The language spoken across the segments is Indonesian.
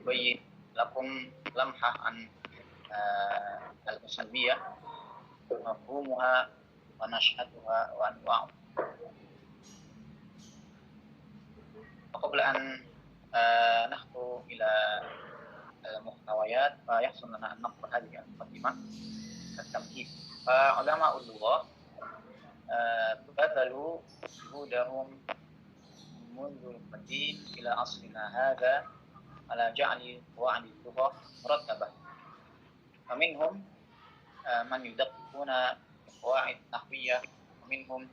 أبين لكم لمحة عن الأسلوبية، مفهومها ونشأتها وأنواعها. وقبل أن نخطو إلى المحتويات فيحسن لنا أن نقرأ هذه المقدمة التمهيد. فعلماء اللغة بذلوا جهودهم منذ القديم إلى عصرنا هذا على جعل قواعد اللغة مرتبة، فمنهم من يدققون في قواعد نحوية، ومنهم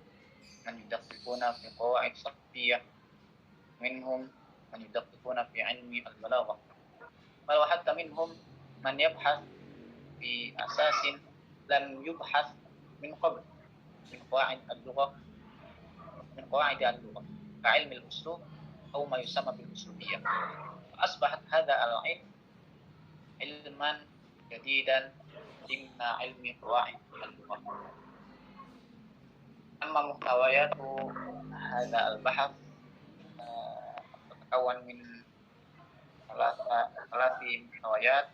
من يدققون في قواعد صرفية، منهم من يدققون في علم البلاغة، بل وحتى منهم من يبحث في أساس لم يبحث من قبل من قواعد اللغة كعلم الأسلوب أو ما يسمى بالأسلوبية. فأصبحت هذا العلم علما جديدا ضمن علم قواعد اللغة. أما محتويات هذا البحث تتكون من ثلاث محتويات.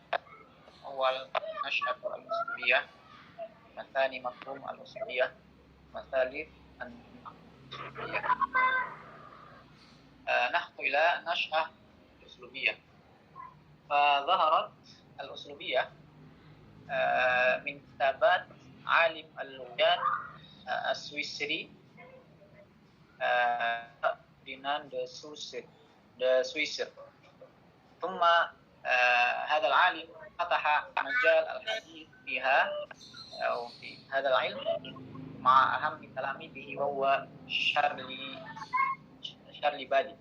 أول نشأة الأسلوبية، الثاني مفهوم الأسلوبية، والثالث الأسلوبية. نحكي إلى نشأة الأسلوبية. فظهرت الأسلوبية من كتابات عالم اللغات السويسري فرديناند دي سويسر. ثم هذا العالم فتح مجال الحديث فيها أو في هذا العلم مع أهم تلاميذه وهو شارلي بادي.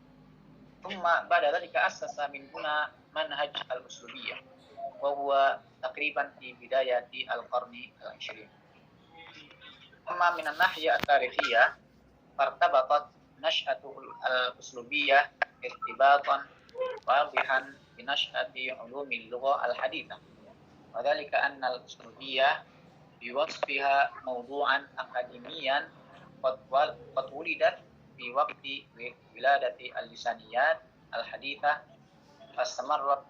ثم بعد ذلك أسس من هنا منهج الأسلوبية، وهو تقريبا في بداية القرن العشرين. أما من الناحية التاريخية فارتبطت نشأة الأسلوبية ارتباطا واضحا بنشأة علوم اللغة الحديثة، وذلك أن الأسلوبية بوصفها موضوعا أكاديميا قد ولدت في وقت ولادة اللسانيات الحديثة، فاستمرت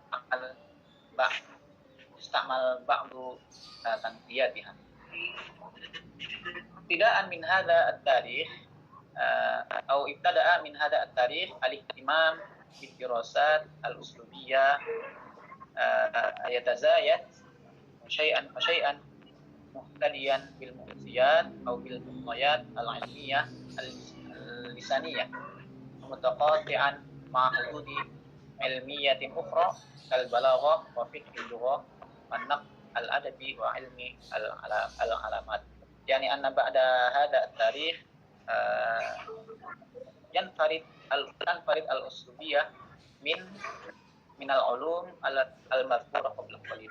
استعمل بعض تنقياتها. ابتداء من هذا التاريخ الاهتمام بالدراسات الأسلوبية يتزايد شيئا فشيئا، مهتديا بالمعطيات أو بالمعطيات العلمية اللسانية، متقاطعا مع حدود علمية أخرى كالبلاغة وفقه اللغة والنقد الأدبي وعلم العلامات. يعني أن بعد هذا التاريخ تنفرد الأسلوبية من العلوم المذكورة قبل قليل،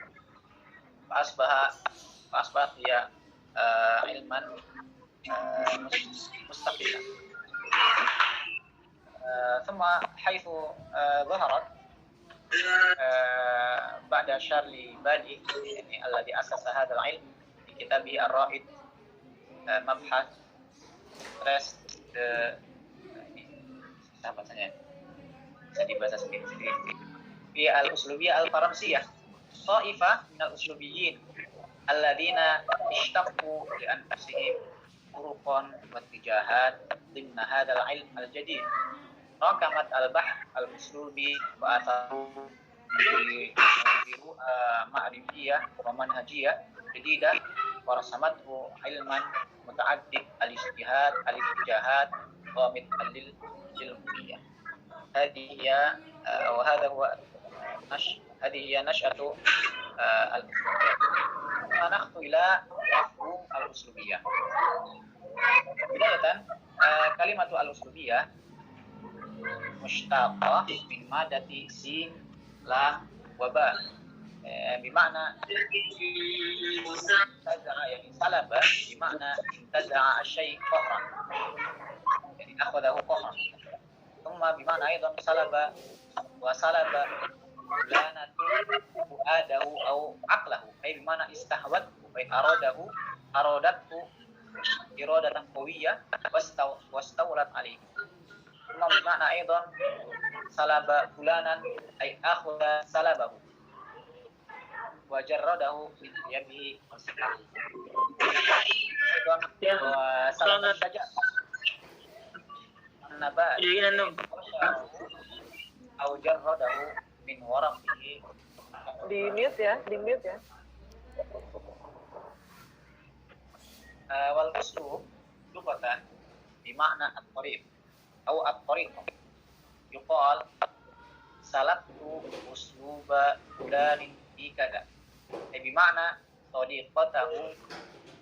فأصبحت هي علما مستقلا. ثم حيث ظهرت بعد شارلي بادي يعني الذي أسس هذا العلم في كتابه الرائد مبحث في الأسلوبية الفرنسية، طائفة من الأسلوبيين الذين اشتقوا لأنفسهم طرقا واتجاهات ضمن هذا العلم الجديد، راكمت البحث الأسلوبي وأثاره برؤى معرفية ومنهجية جديدة، ورسمته علما متعدد الاتجاهات ومتعدد الجلمية. هذه هي نشأة الأسلوبية. نخطو إلى مفهوم الأسلوبية. بداية كلمة الأسلوبية مشتقة من مادة سين لام وباء، بمعنى انتزع، يعني سلب بمعنى انتزع الشيء قهرا، يعني أخذه قهرا. ثم بمعنى أيضا سلب فلانة فؤاده أو عقله، أي بمعنى استهوته، أي أرادته إرادة قوية واستولت عليه. ثم بمعنى أيضا salaba fulanan ay akhudha salabahu wa jarradahu min yadihi wasaqahu. Wa salaba saja nabat au jarradahu min waraqihi. Di mute ya. Wal uslub lughatan bimakna at-tariq atau at-tariq. Yuqal salabtu usluba fulanin fi kada. Bimakna tariqatahu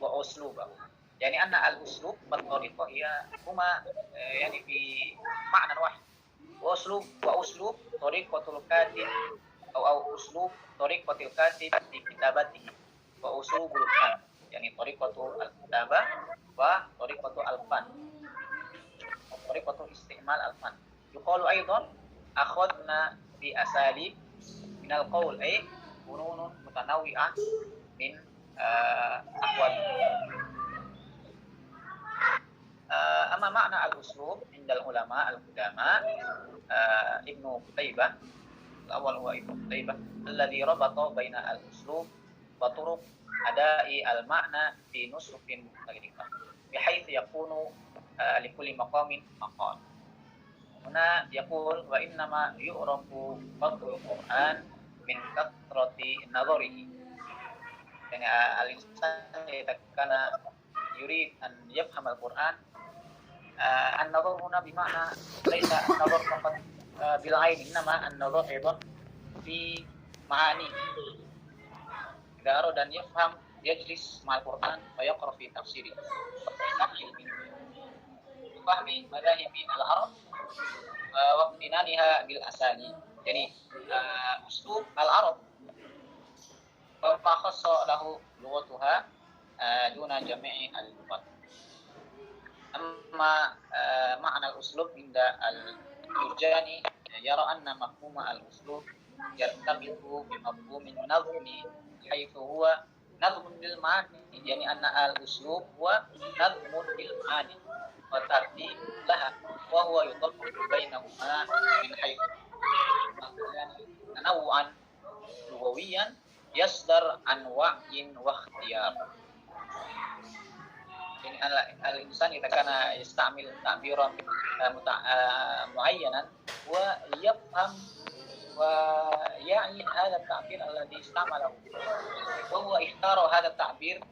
wa uslubahu. Yani anna al-uslub wal tariqah hiya huma yani fi ma'na wahid. وأسلوب طريقة الكاتب أو أسلوب طريقة الكاتب في كتابته وأسلوب الفن يعني طريقة الكتابة وطريقة الفن وطريقة استعمال الفن. يقال أيضا أخذنا بأساليب من القول أي فنون متنوعة من أقوال. أما معنى الأسلوب عند العلماء القدامى ابن قتيبة الأول هو ابن قتيبة الذي ربط بين الأسلوب وطرق أداء المعنى في نسق مختلفة بحيث يكون لكل مقام مقال. هنا يقول وإنما يعرف فضل القرآن من كثرة نظره. يعني الإنسان إذا كان يريد أن يفهم القرآن النظر هنا بمعنى ليس النظر فقط بالعين إنما النظر أيضا في معاني. إذا أراد أن يفهم يجلس مع القرآن ويقرأ في تفسيره فهم مذاهب العرب واقتنانها بالأسانيد. يعني أسلوب العرب ما خص له لغتها دون جميع اللغات. أما معنى الأسلوب عند الجرجاني يرى أن مفهوم الأسلوب يرتبط بمفهوم النظم حيث هو نظم للمعاني. يعني أن الأسلوب هو نظم للمعاني وترتيب لها وهو يطبق بينهما من حيث تنوعا لغويا يصدر عن وعي واختيار. يعني الإنسان إذا كان يستعمل تعبيرا معينا ويفهم ويعني هذا التعبير الذي استعمله وهو اختار هذا التعبير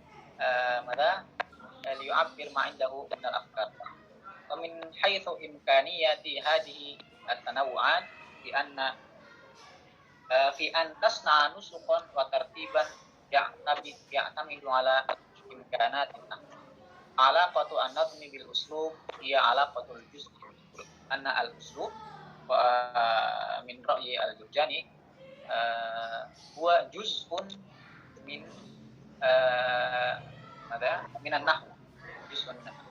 ماذا ليعبر ما عنده من الأفكار. ومن حيث إمكانية هذه التنوعات في أن تصنع نسقا وترتيبا يعتمد على إمكانات النحو. علاقة النظم بالأسلوب هي علاقة الجزء بالكل. أن الأسلوب من رأي الجرجاني هو جزء من ماذا؟ من النحو، جزء من النحو.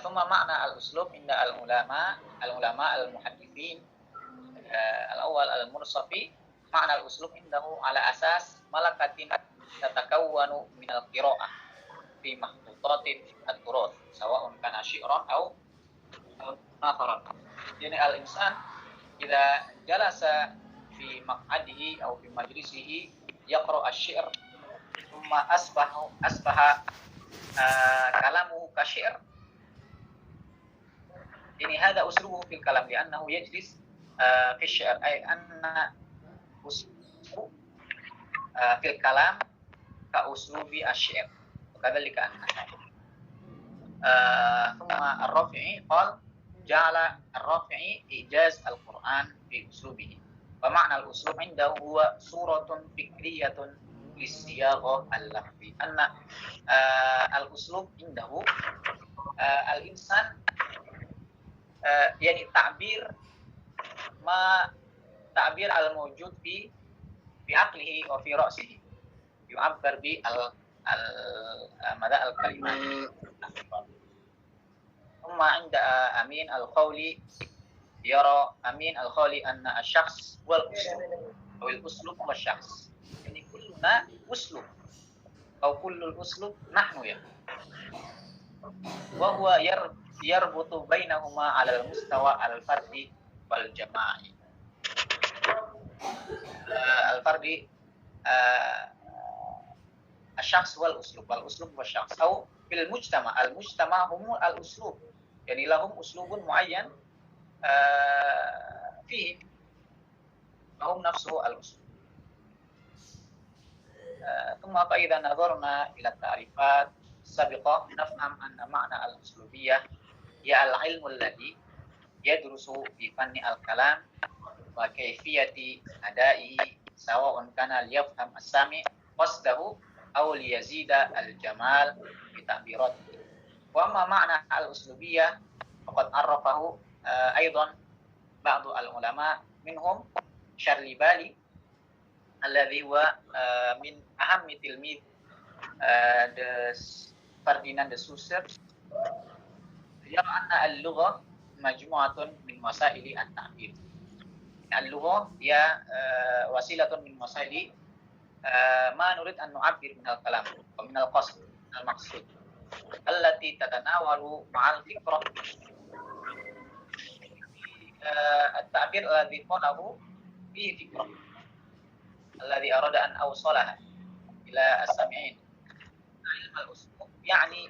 ثم معنى الأسلوب عند العلماء المحدثين الأول المرصفي معنى الأسلوب عنده على أساس ملكة تتكون من القراءة في مخطوطات التراث سواء كان شعرا أو نثرا. يعني الإنسان إذا جلس في مقعده أو في مجلسه يقرأ الشعر ثم أصبح كلامه كشعر. يعني هذا أسلوبه في الكلام لأنه يجلس في الشعر أي أن أسلوب في الكلام كأسلوب الشعر وكذلك النحو. ثم الرافعي قال جعل الرافعي إيجاز القرآن بأسلوبه ومعنى الأسلوب عنده هو صورة فكرية للصياغة اللفظية. أن الأسلوب عنده الإنسان يعني تعبير الموجود في عقله وفي رأسه يعبر مدى الكلمات. ثم عند أمين الخولي يرى أمين الخولي أن الشخص هو الأسلوب أو الأسلوب هو الشخص. يعني كلنا أسلوب أو كل الأسلوب نحن يعني. وهو yarbutu bainahuma 'ala al-mustawa al-fardi wal jama'i. Al-fardi الشخص والأسلوب والشخص أو في المجتمع هم الأسلوب يعني لهم أسلوب معين فيه هم نفسه الأسلوب. ثم فإذا نظرنا إلى التعريفات السابقة نفهم أن معنى الأسلوبية هي العلم الذي يدرس في فن الكلام وكيفية أدائه سواء كان ليفهم السامع قصده أو ليزيد الجمال بتعبيراته. وأما معنى الأسلوبية فقد عرفه أيضا بعض العلماء منهم شارلي بالي الذي هو من أهم تلميذ فرديناند دي سوسر يرى أن اللغة مجموعة من وسائل التعبير. اللغة هي وسيلة من وسائل ما نريد أن نعبر من الكلام ومن القصد المقصود التي تتناول مع الفكرة التعبير الذي قاله فيه فكرة الذي أراد أن أوصلها إلى السامعين. علم الأسلوب يعني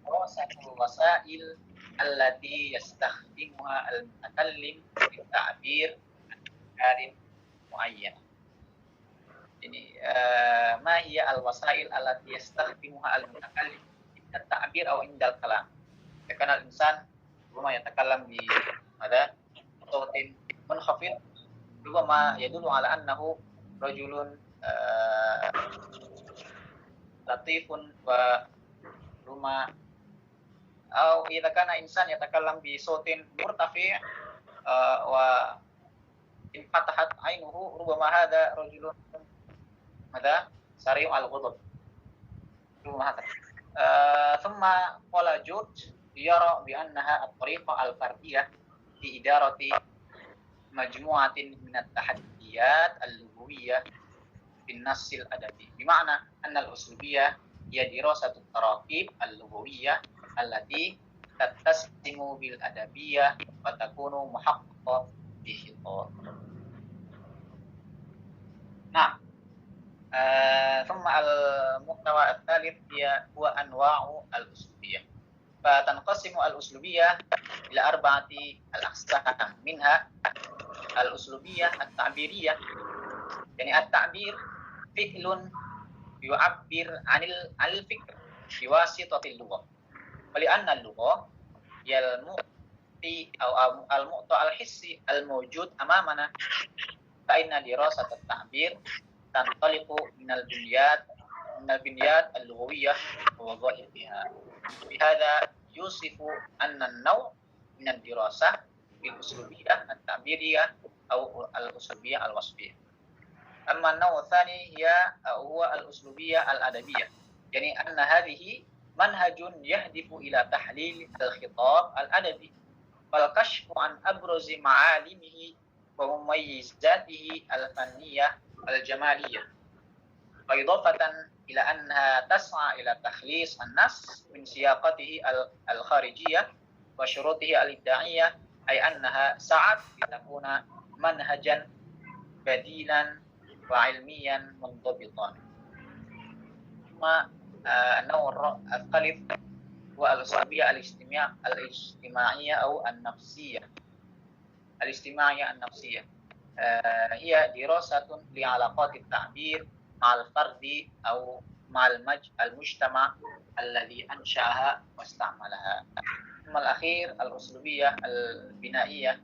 دراسة الوسائل التي يستخدمها المتكلم في التعبير عن أفكار معينة. يعني ما هي الوسائل التي يستخدمها المتكلم عند التعبير أو عند الكلام. كان الإنسان ربما يتكلم بصوت منخفض ربما يدل على أنه رجل لطيف وربما أو إذا كان إنسان يتكلم بصوت مرتفع وإن فتحت عينه ربما هذا رجل سريع الغضب ربما هذا. ثم قال جورج يرى بأنها الطريقة الفردية لإدارة مجموعة من التحديات اللغوية بالنص الأدبي، بمعنى أن الأسلوبية هي دراسة التراكيب اللغوية التي تتسم بالأدبية وتكون محققة بخطاب. نعم. ثم المحتوى الثالث هو أنواع الأسلوبية. فتنقسم الأسلوبية إلى 4 الأقسام، منها الأسلوبية التعبيرية، يعني التعبير فعل يعبر عن الفكر بواسطة اللغة، ولأن اللغة هي المعطي أو المعطى الحسي الموجود أمامنا، فإن دراسة التعبير تنطلق من البنيات اللغوية ووظائفها. بهذا يوصف أن النوع من الدراسة بالأسلوبية التعبيرية أو الأسلوبية الوصفية. أما النوع الثاني هو الأسلوبية الأدبية، يعني أن هذه منهج يهدف إلى تحليل الخطاب الأدبي والكشف عن أبرز معالمه ومميزاته الفنية الجمالية، وإضافة إلى أنها تسعى إلى تخليص النص من سياقته الخارجية وشروطه الإبداعية، أي أنها سعت لتكون منهجا بديلا وعلميا منضبطا. ثم النوع الثالث هو الأسلوبية الاجتماعية أو النفسية. الاجتماعية النفسية هي دراسة لعلاقات التعبير مع الفرد أو مع المجتمع الذي أنشأها واستعملها. ثم الأخير الأسلوبية البنائية،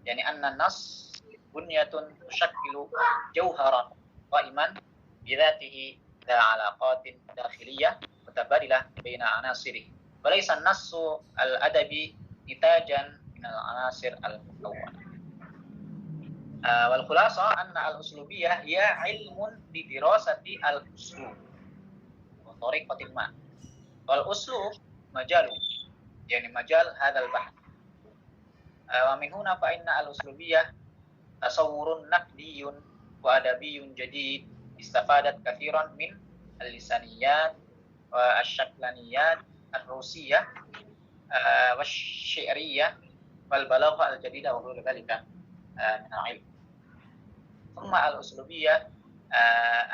يعني أن النص بنية تشكل جوهرا قائما بذاته ذا علاقات داخلية متبادلة بين عناصره، وليس النص الأدبي نتاجا من العناصر المكونة. والخلاصة أن الأسلوبية هي علم بدراسة الأسلوب وطريقة ما، والأسلوب مجال، يعني مجال هذا البحث. ومن هنا فإن الأسلوبية تصور نقدي وأدبي جديد استفادت كثيرا من اللسانيات والشكلانيات الروسية والشعرية والبلاغة الجديدة وغير ذلك من العلم. ثم الأسلوبية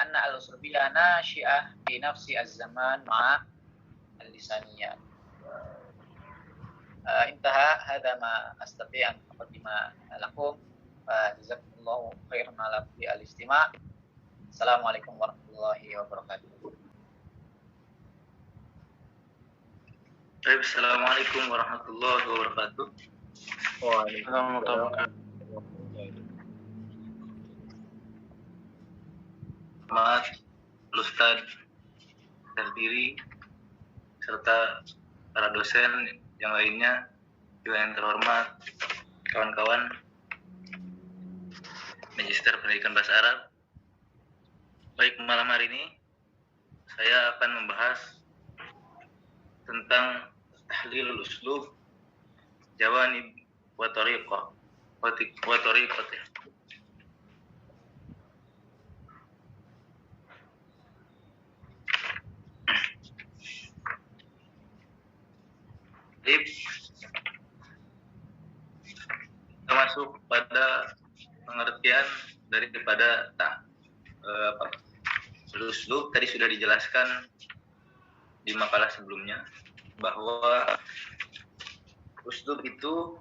أن الأسلوبية ناشئة في نفس الزمان مع اللسانية. انتهى هذا ما أستطيع أن أقدم لكم، فجزاكم الله خيرا على الاستماع. السلام عليكم ورحمة الله وبركاته. Assalamualaikum warahmatullahi wabarakatuh. Waalaikumsalam. Selamat Ustaz terdiri serta para dosen yang lainnya, juga yang terhormat kawan-kawan Magister Pendidikan Bahasa Arab. Baik, malam hari ini saya akan membahas tentang tahlilul uslub, jawanib wa tariqah wa tariqatih. Kita masuk pada pengertian daripada uslub. Tadi sudah dijelaskan di makalah sebelumnya bahwa uslub itu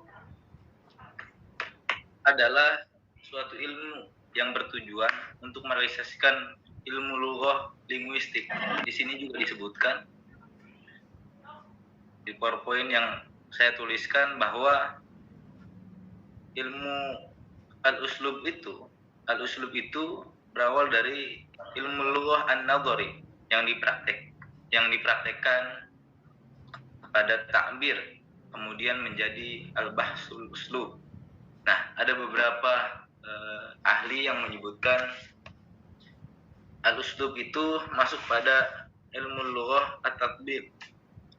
adalah suatu ilmu yang bertujuan untuk merealisasikan ilmu lughah linguistik. Di sini juga disebutkan di PowerPoint yang saya tuliskan bahwa ilmu al-uslub itu berawal dari ilmu lughah an-nadhari yang dipraktekkan pada ta'bir, kemudian menjadi al-bahsul uslub. Nah, ada beberapa ahli yang menyebutkan al-uslub itu masuk pada ilmu lughah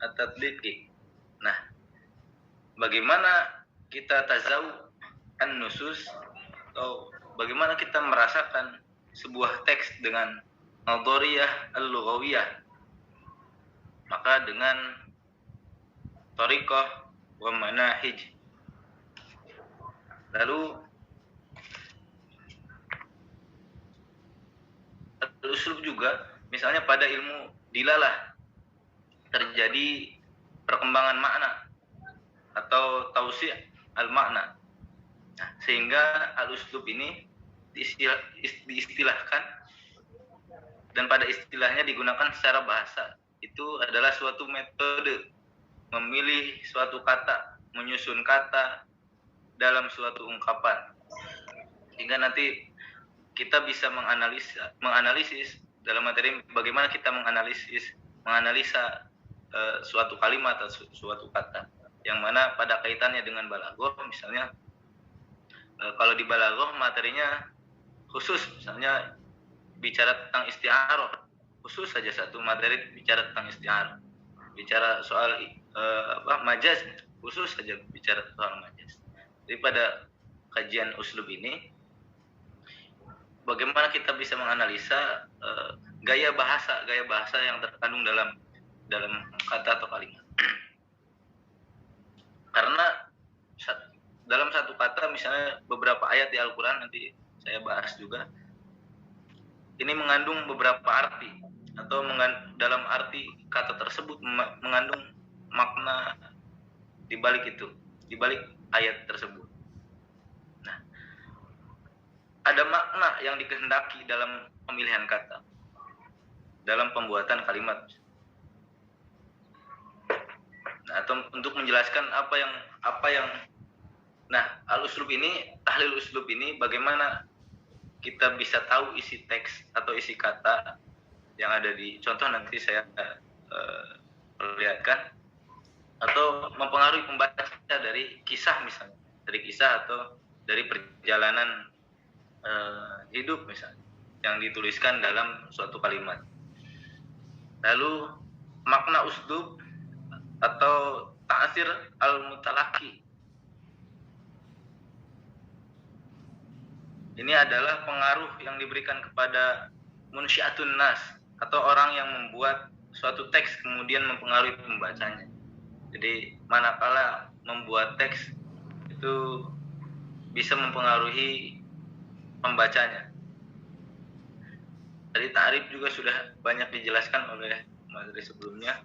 at-tatbiqi. Nah, bagaimana kita tazawu an-nusus, atau bagaimana kita merasakan sebuah teks dengan nadhariyah al-lughawiyah? Maka dengan tariqah wa manahij. Lalu al-uslub juga, misalnya pada ilmu dilalah terjadi perkembangan makna atau tausi' al-makna. Nah, sehingga al-uslub ini diistilahkan, dan pada istilahnya digunakan secara bahasa. Itu adalah suatu metode memilih suatu kata, menyusun kata dalam suatu ungkapan, sehingga nanti kita bisa menganalisis dalam materi bagaimana kita menganalisa suatu kalimat atau suatu kata, yang mana pada kaitannya dengan balaghah. Misalnya kalau di balaghah materinya khusus, misalnya bicara tentang isti'arah, khusus saja satu materi bicara tentang isti'arah. Bicara soal majaz, khusus saja bicara soal majaz. Jadi pada kajian uslub ini, bagaimana kita bisa menganalisa gaya bahasa yang terkandung dalam kata atau kalimat. Karena dalam satu kata, misalnya beberapa ayat di Al-Quran, nanti saya bahas juga, ini mengandung beberapa arti, atau dalam arti kata tersebut mengandung makna di balik itu, di balik ayat tersebut. Nah, ada makna yang dikehendaki dalam pemilihan kata, dalam pembuatan kalimat. Nah, atau untuk menjelaskan apa yang nah, al-uslub ini, tahlil uslub ini, bagaimana kita bisa tahu isi teks atau isi kata yang ada di contoh, nanti saya perlihatkan, atau mempengaruhi pembaca dari kisah, misalnya dari kisah atau dari perjalanan hidup misalnya yang dituliskan dalam suatu kalimat. Lalu makna uslub atau ta'sir al-mutalaqi, ini adalah pengaruh yang diberikan kepada munsyiatun nas, atau orang yang membuat suatu teks kemudian mempengaruhi pembacanya. Jadi manakala membuat teks itu bisa mempengaruhi pembacanya. Tadi ta'rif juga sudah banyak dijelaskan oleh materi sebelumnya.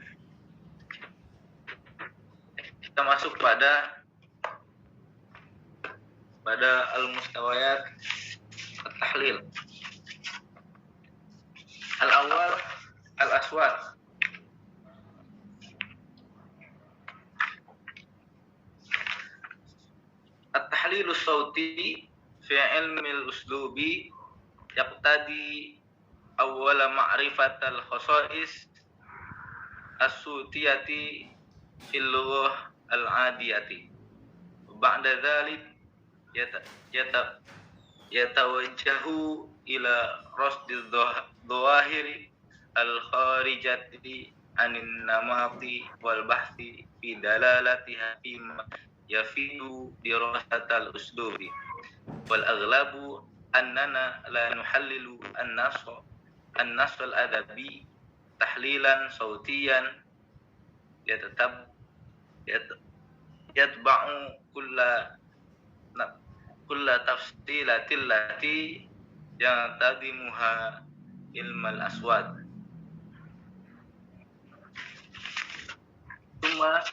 Kita masuk pada al-mustawayat at-tahlil. Al-awwal al-aswat. At-tahlilu sawti fi ilmi al-uslubi yaqtadi awwala ma'rifatal khasa'is as-sutiyati fil lughah al-adiyati. Ba'da dzalik yatawajjahu ila rasdil dhawahiri al-kharijati anin namati wal bahthi fi dalalatiha fima yafidu dirasatal uslubi wal aghlabu annana la nuhallilu an-nas al-adabi tahlilan sautiyan yatba'u kulla tafsilatil lati yang tadimuha ilmal aswad. Cuma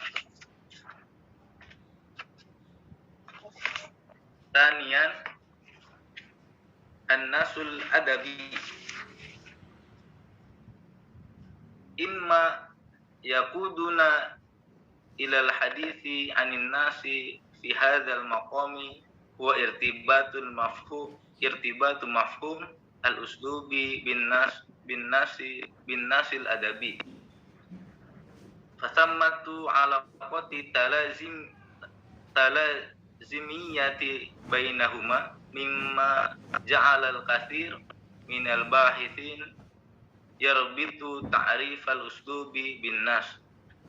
tanian an-nasul adabi imma yakuduna ilal hadithi anin nasi fi hadzal maqami wa irtibatu mafhum al-uslubi bin nasil adabi. Fasammatu alaqati talazimiyati bainahuma mimma ja'ala al-katsir min al-bahithin yarbitu ta'rif al-uslubi bin nas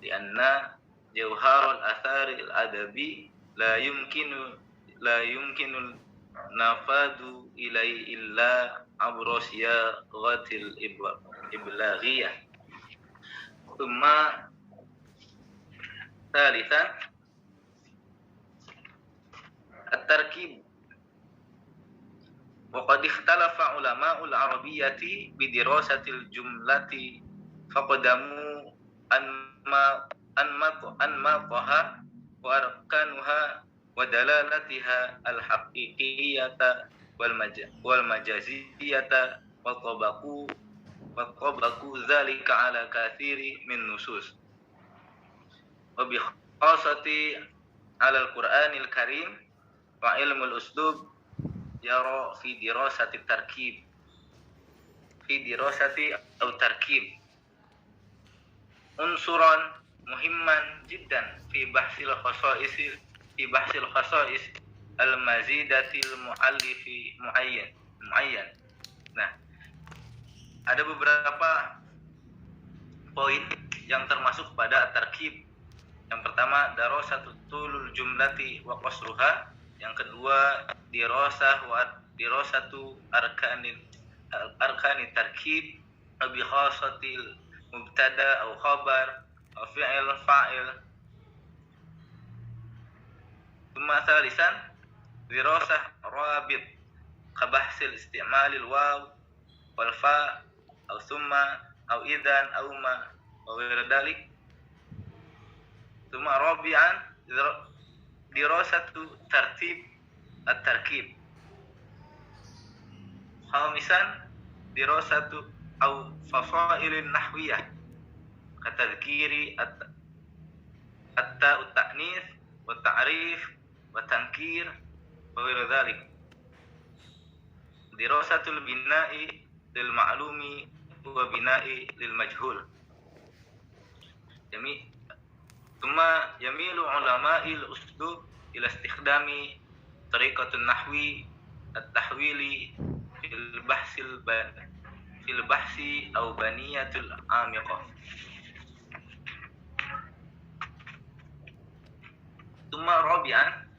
lianna jawhar al-athar al-adabi la yumkinu nafadu ilai illa abrosya ghatil iblaghiyah. Thumma thalithan at-tarkib. Wa qad ikhtalafa ulama'ul arabiyyati bi dirasatil jumlati faqadamu anmaqaha wa arkanuha wa dalalatiha al-haqiqiyata wal majaziyata wa tabaqu dzalika ala katsiri min nusus wa bi khasati ala al-Qur'anil Karim wa ilmul uslub yara fi dirasati tarkib unsuran muhimman jiddan fi bahsil khasa'is al-mazidatil muallifi muayyan. Nah, ada beberapa poin yang termasuk pada at-tarkib. Yang pertama, darasatu tulul jumlati wa qasruha. Yang kedua, dirasatu arkani tarkib bi khasatil mubtada aw khabar aw fi'il fa'il. Thumma thalithan dirasah rabit kabahsil isti'malil waw wal fa aw thumma aw idan aw ma wa ghairu dhalik. Thumma rabi'an dirasatu tartib at-tarkib. Khamisan dirasatu aw fasailin nahwiyah katadhkiri at-ta'u ta'nits wa ta'rif wa tankir wa ghairu dhalik. Dirasatul bina'i lil ma'lumi wa bina'i lil majhul. Thumma yamilu ulama'il uslub ila istikhdami tariqatun nahwi at-tahwili fil bahsi aw baniyatul amiqah. Thumma rabi'an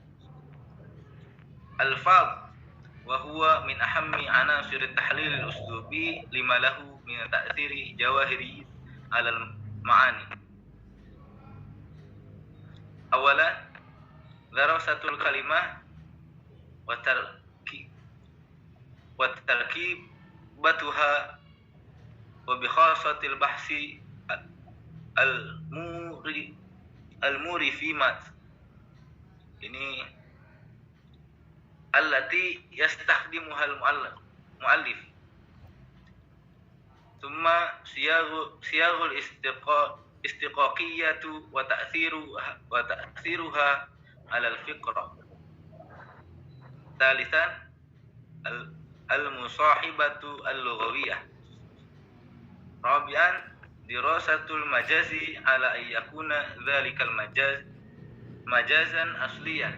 al-fadh wa huwa min ahammi anasir at-tahlil al-uslubi lima lahu min ta'thiri jawahiri 'ala al-ma'ani. awalan darasatul kalimah wa tarki wa tarkibatuha wa bi khasatil bahsi al-muri fi mat. Ini allati yastakhdimuha al-muallif. Thumma siyagul istiqaqiyatu wa ta'thiruha ala al-fiqra. Thalithan al-musahibatu al-lughawiyah. Rabi'an dirasatul majazi ala ayyakuna dhalikal majazan asliyan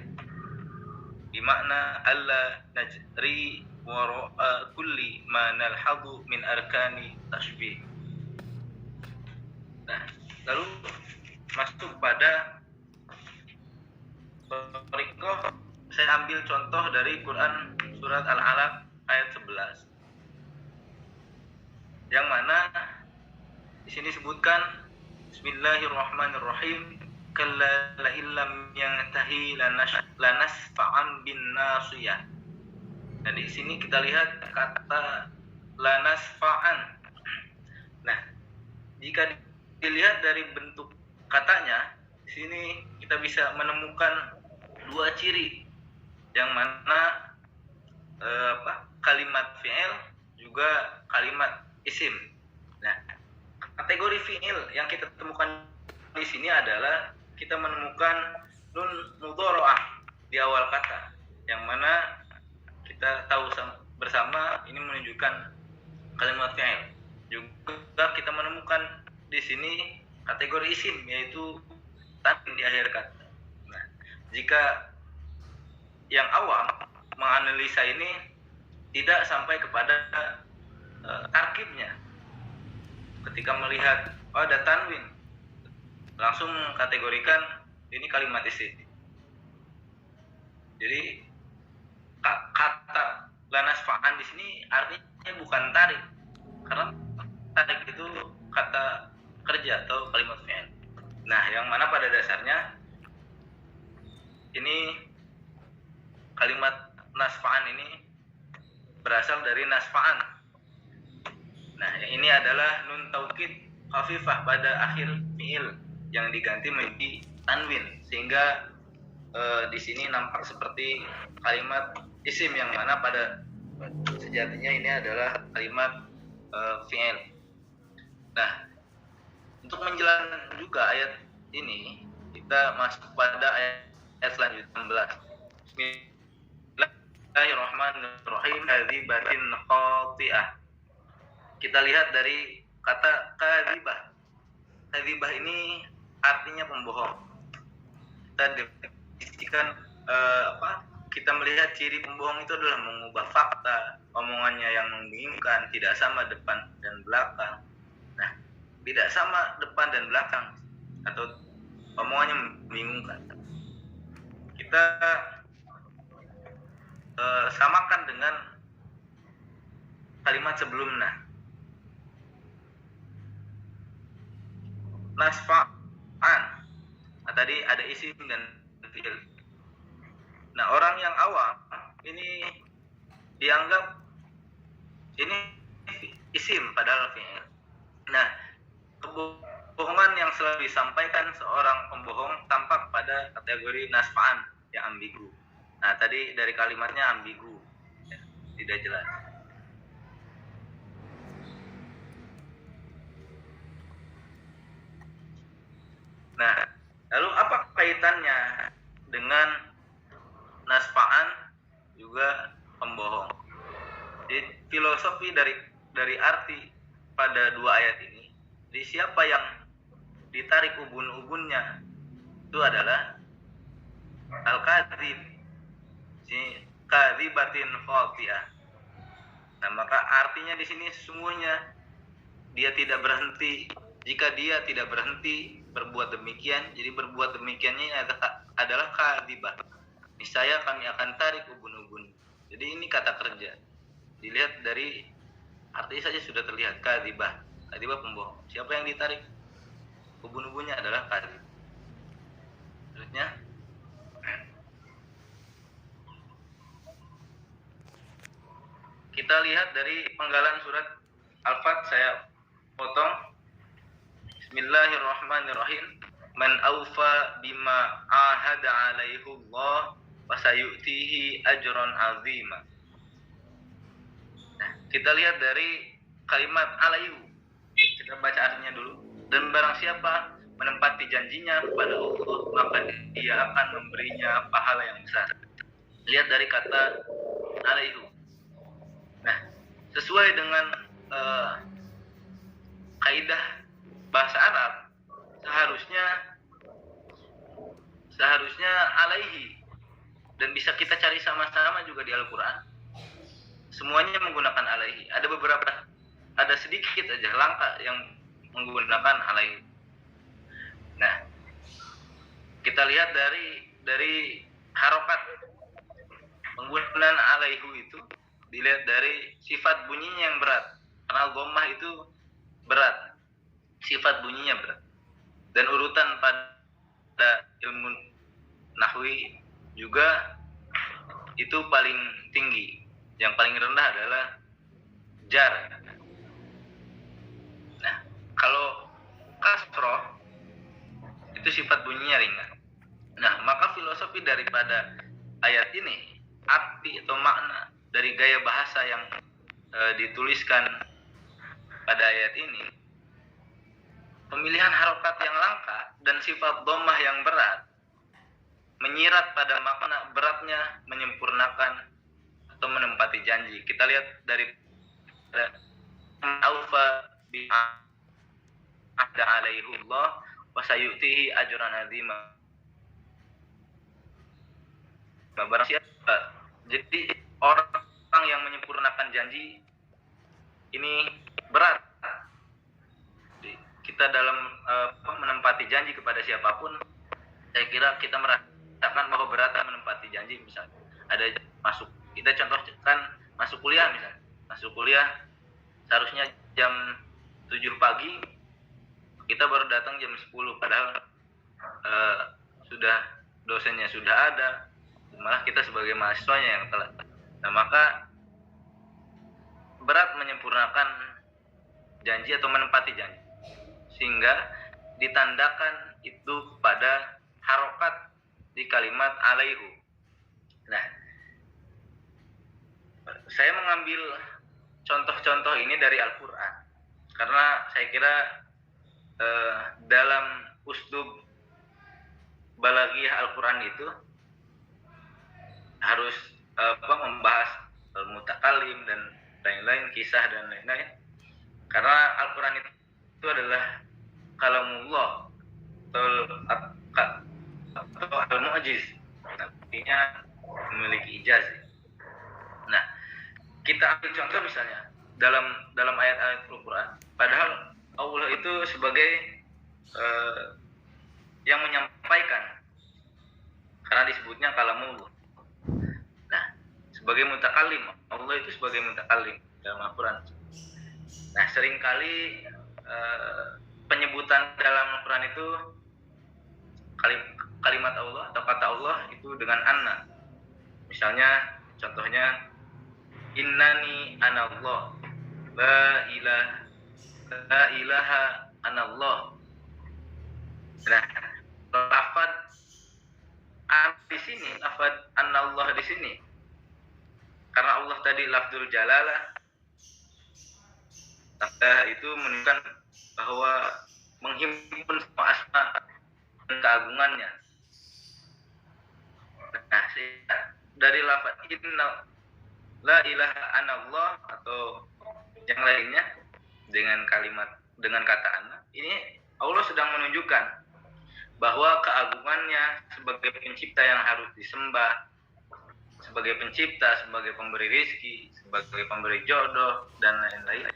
bimakna alla najri wara'a kulli ma nalhadu min arkani tashbih. Nah, lalu masuk pada Torikoh, saya ambil contoh dari Quran surat Al-Alaq ayat 11, yang mana di sini disebutkan Bismillahirrahmanirrahim, kalla la illam yantahi lanasfa'an bin nasiyah. Dan di sini kita lihat kata lanasfa'an. Nah, jika dilihat dari bentuk katanya, di sini kita bisa menemukan dua ciri, yang mana kalimat fi'il juga kalimat isim. Nah, kategori fi'il yang kita temukan di sini adalah kita menemukan nun mudharaah di awal kata, yang mana kita tahu bersama ini menunjukkan kalimat fi'il. Juga kita menemukan di sini kategori isim, yaitu tanwin di akhir kata. Nah, jika yang awam menganalisa ini tidak sampai kepada tarkibnya, ketika melihat ada tanwin langsung kategorikan ini kalimat isim. Jadi kata lanasfa'an di sini artinya bukan tarik, karena tarik itu kata kerja atau kalimat fi'il. Nah, yang mana pada dasarnya ini kalimat nasfa'an ini berasal dari nasfa'an. Nah, yang ini adalah nun taukid khafifah pada akhir fi'il yang diganti menjadi tanwin, sehingga di sini nampak seperti kalimat isim, yang mana pada sejatinya ini adalah kalimat fi'il. Nah, untuk menjelaskan juga ayat ini, kita masuk pada ayat selanjutnya 16. Bismillahirrahmanirrahim. Kadzibatin khati'ah. Kita lihat dari kata kadzibah. Kadzibah ini artinya pembohong. Kita definisikan kita melihat ciri pembohong itu adalah mengubah fakta, omongannya yang membingungkan, tidak sama depan dan belakang. Nah, tidak sama depan dan belakang atau omongannya membingungkan, kita samakan dengan kalimat sebelumnya, nasfa'an. Nah, tadi ada isim dan fi'il. Nah, orang yang awam ini dianggap ini isim padahal fi'il. Nah, kebohongan yang selalu disampaikan seorang pembohong tampak pada kategori nasfa'an yang ambigu. Nah, tadi dari kalimatnya ambigu, ya, tidak jelas. Nah, lalu apa kaitannya dengan nasfa'an juga pembohong? Jadi, filosofi dari arti pada dua ayat ini, jadi siapa yang ditarik ubun-ubunnya itu adalah al-kadzib, si kadzibatin khati'ah. Nah, maka artinya di sini sesungguhnya dia tidak berhenti. Jika dia tidak berhenti berbuat demikian, jadi berbuat demikiannya adalah kadzibah. Niscaya kami akan tarik ubun-ubun. Jadi ini kata kerja. Dilihat dari arti saja sudah terlihat, kadzibah. Kadzibah pembohong. Siapa yang ditarik ubun-ubunnya adalah kadzib. Selanjutnya kita lihat dari penggalan surat Al-Fat, saya potong. Bismillahirrahmanirrahim. Man awfa bima ahada alaihi Allah fasayu'tihi ajran azima. Nah, kita lihat dari kalimat alaihu. Kita baca artinya dulu. Dan barang siapa menempati janjinya kepada Allah, maka dia akan memberinya pahala yang besar. Lihat dari kata alaihu. Nah, sesuai dengan kaidah bahasa Arab, seharusnya alaihi, dan bisa kita cari sama-sama juga di Al-Quran. Semuanya menggunakan alaihi. Ada sedikit aja langkah yang menggunakan alaihi. Nah, kita lihat dari harokat penggunaan alaihu itu dilihat dari sifat bunyinya yang berat. Karena dhammah itu berat, sifat bunyinya berat. Dan urutan pada ilmu nahwi juga itu paling tinggi. Yang paling rendah adalah jar. Nah, kalau kasroh itu sifat bunyinya ringan. Nah, maka filosofi daripada ayat ini, arti atau makna dari gaya bahasa yang dituliskan pada ayat ini, pemilihan harokat yang langka dan sifat dhammah yang berat menyirat pada makna beratnya menyempurnakan atau menempati janji. Kita lihat dari aufa bi ahda alaihi Allah wa sayu'tihi ajran azima. Barang siapa, jadi orang yang menyempurnakan janji ini berat. Kita dalam menempati janji kepada siapapun, saya kira kita merasakan bahwa berat menempati janji. Misalnya ada masuk, kita contohkan masuk kuliah misalnya. Masuk kuliah seharusnya jam 7 pagi, kita baru datang jam 10, padahal dosennya sudah ada, malah kita sebagai mahasiswanya yang telat. Nah, maka berat menyempurnakan janji atau menempati janji, sehingga ditandakan itu pada harokat di kalimat alaihu. Nah, saya mengambil contoh-contoh ini dari Al-Quran karena saya kira dalam usdub balaghiyah Al-Quran itu harus membahas mutakallim dan lain-lain, kisah dan lain-lain, karena Al-Quran itu adalah kalamullah atau al-mu'jiz, artinya memiliki ijazah. Nah, kita ambil contoh misalnya dalam ayat-ayat Al-Quran, padahal Allah itu sebagai yang menyampaikan, karena disebutnya kalamullah. Nah, sebagai mutakallim, Allah itu sebagai mutakallim dalam Al-Quran. Nah, seringkali penyebutan dalam Al-Quran itu kalimat Allah atau kata Allah itu dengan anna. Misalnya, contohnya innani anallah, la ilaha anallah. Nah, lafaz di sini, lafaz anallah di sini, karena Allah tadi lafzul jalalah, itu menunjukkan bahwa menghimpun semua asma dan keagungannya. Nah, dari lafaz inna la ilaha anallah atau yang lainnya dengan kata anna, ini Allah sedang menunjukkan bahwa keagungannya sebagai pencipta yang harus disembah, sebagai pencipta, sebagai pemberi rizki, sebagai pemberi jodoh dan lain-lain,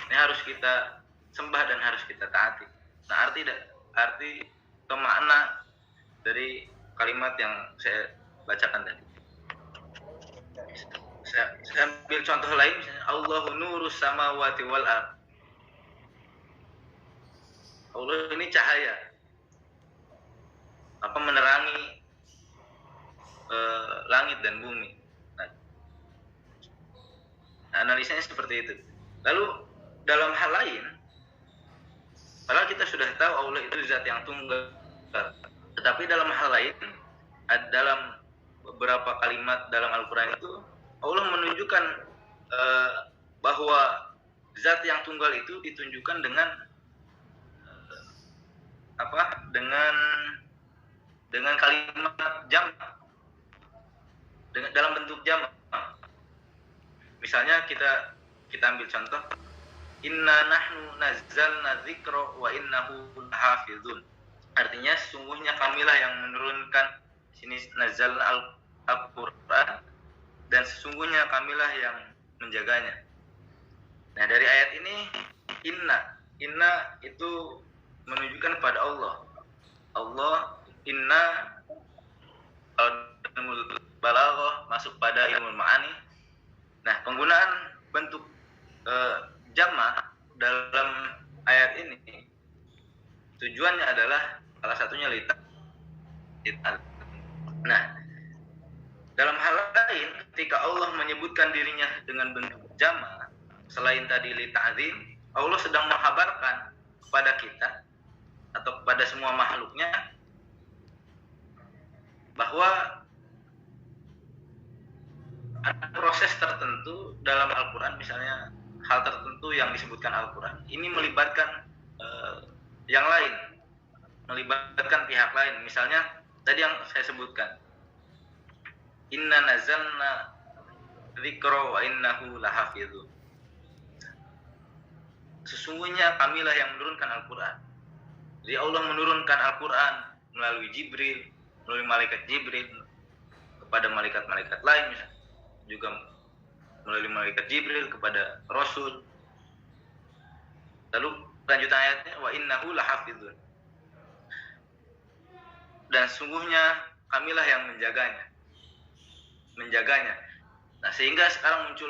ini harus kita sembah dan harus kita taati. Nah, arti atau makna dari kalimat yang saya bacakan tadi. Saya ambil contoh lain, misalnya Allahu nurus samawati wal ardh. Allah ini cahaya. menerangi langit dan bumi. Nah, analisanya seperti itu. Lalu dalam hal lain, padahal kita sudah tahu Allah itu zat yang tunggal, tetapi dalam hal lain, dalam beberapa kalimat dalam Al-Quran itu Allah menunjukkan bahwa zat yang tunggal itu ditunjukkan dengan dengan kalimat jama', dalam bentuk jama'. Misalnya kita ambil contoh, inna nahnu nazzalna dzikra wa innahu lahafizun. Artinya sesungguhnya kamilah yang menurunkan, sini nazzalna Al-Quran, dan sesungguhnya kamilah yang menjaganya. Nah, dari ayat ini inna itu menunjukkan kepada Allah inna, kalau ilmu balaghah masuk pada ilmu ma'ani. Nah, penggunaan bentuk jama' dalam ayat ini tujuannya adalah salah satunya lita. Nah, dalam hal lain ketika Allah menyebutkan dirinya dengan bentuk jama' selain tadi li ta'zim, Allah sedang menghabarkan kepada kita atau kepada semua makhluknya bahwa ada proses tertentu dalam Al-Quran, misalnya hal tertentu yang disebutkan Al-Quran ini melibatkan yang lain, melibatkan pihak lain. Misalnya tadi yang saya sebutkan, inna nazzalna dzikra wa innahu lahafizun. Sesungguhnya kamilah yang menurunkan Al-Quran. Jadi Allah menurunkan Al-Quran melalui Jibril, melalui malaikat Jibril kepada malaikat-malaikat lain, juga melalui malaikat Jibril kepada Rasul. Lalu lanjutan ayatnya, wa innahu lahafizun. Dan sungguhnya kamilah yang menjaganya. Nah, sehingga sekarang muncul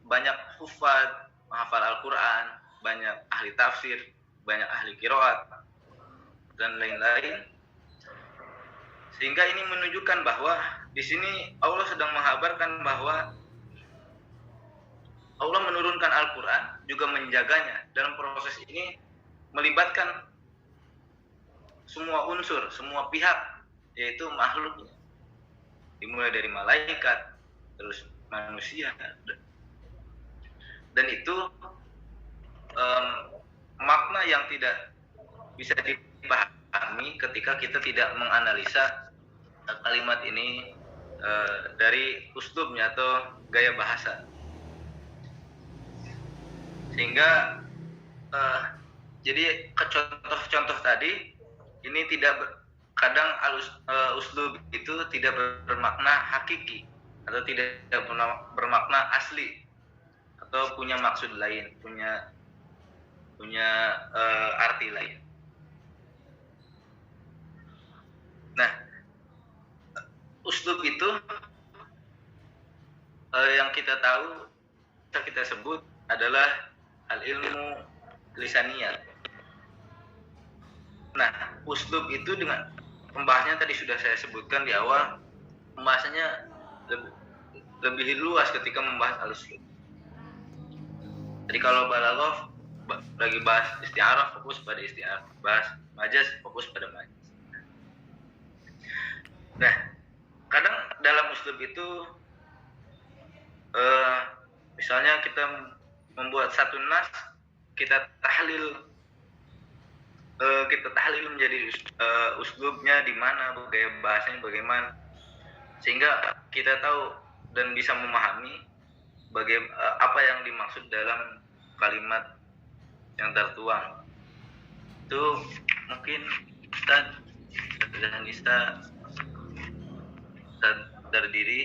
banyak hufaz menghafal Al-Quran, banyak ahli tafsir, banyak ahli qiraat, dan lain-lain. Sehingga ini menunjukkan bahwa di sini Allah sedang menghabarkan bahwa Allah menurunkan Al-Quran juga menjaganya. Dalam proses ini melibatkan semua unsur, semua pihak, yaitu makhluknya. Dimulai dari malaikat, terus manusia. Dan itu makna yang tidak bisa dipahami ketika kita tidak menganalisa kalimat ini dari uslubnya atau gaya bahasa. Sehingga jadi contoh-contoh tadi ini kadang uslub itu tidak bermakna hakiki atau tidak bermakna asli atau punya maksud lain, punya arti lain. Nah, uslub itu yang kita tahu, kita sebut adalah al-ilmu lisaniyah. Nah, uslub itu dengan pembahasannya tadi sudah saya sebutkan di awal, pembahasannya lebih luas ketika membahas al-uslub. Jadi kalau balaghah lagi bahas isti'arah, fokus pada isti'arah, bahas majaz, fokus pada majaz. Nah, kadang dalam uslub itu misalnya kita membuat satu nas, kita tahlil menjadi uslubnya di mana, gaya bahasanya bagaimana, sehingga kita tahu dan bisa memahami apa yang dimaksud dalam kalimat yang tertuang. Itu mungkin Ustaz dan Nista dari diri